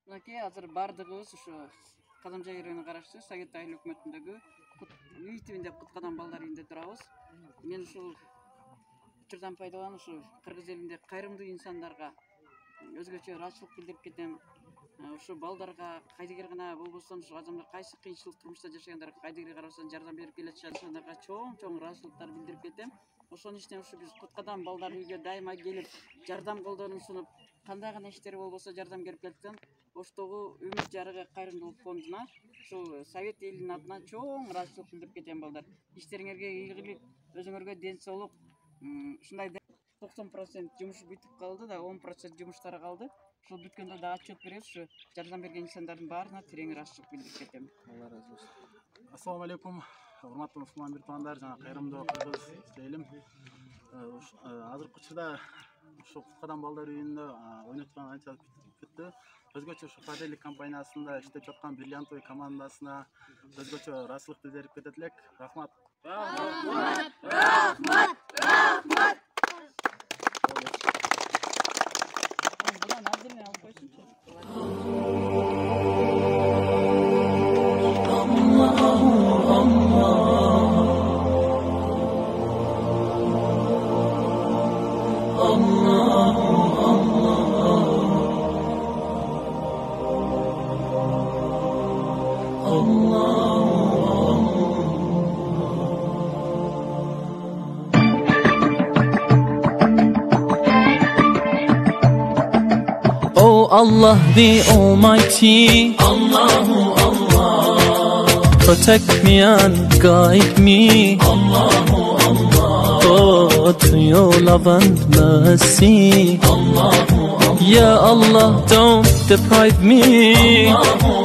Мынакей азыр бардыгыбыз ушу Казамжай районуна караштуу Совет айыл өкмөтүндөгү үй тибинде Куткадан балдар үйүндө турабыз. Мен ушул учурдан пайдаланып ушу кыргыз элинде кайрымдуу инсандарга өзгөчө ыраазычылык билдирип кетем. Ушу балдарга кайдыгер гана болбосун ушу адамдар кайсы кыйынчылык турмушта жашагандарга кайдыгер карабастан жардам берип келатышат инсандарга чоң ыраазычылыктарды билдирип кетем. Ошонун ичинен ушу биз Куткадан балдар үйгө дайыма келип жардам колдорун сунуп, кандай гана иштери болбосо жардам берип келаткен Оштогу Үмүт жарыгы кайрымдуулук фондуна ушул Совет элинин атынан чоң ыраазычылык билдирип кетем балдар. Иштериңерге ийгилик, өзүңөргө ден соолук. Ушундай 90% жумуш бүтүп калды да 10% жумуштары калды. Ушул бүткөндө да отчет беребиз. Ушу жардам берген инсандардын баарына терең ыраазычылык билдирип кетем. Алла разы болсун. Ассаламу алейкум. Урматтуу мусулман биртугандар жана кайрымдуу кыргыз элим. Азыркы учурда ушу Куткадан балдар үйүндө ойноткан анчалык бүттү. Өзгөчө ушу Фаделик компаниясында иштеп жаткан бриллиантовый командасына өзгөчө ыраазычылык билдирип кетет элек. Рахмат. Рахмат. Рахмат. Рахмат. Будан абдырмай алып койсунчу. Allah the Almighty, Allahu Allah, protect me and guide me, Allahu Allah, oh, to your love and mercy, Allahu Allah, Ya Allah, don't deprive me, Allahu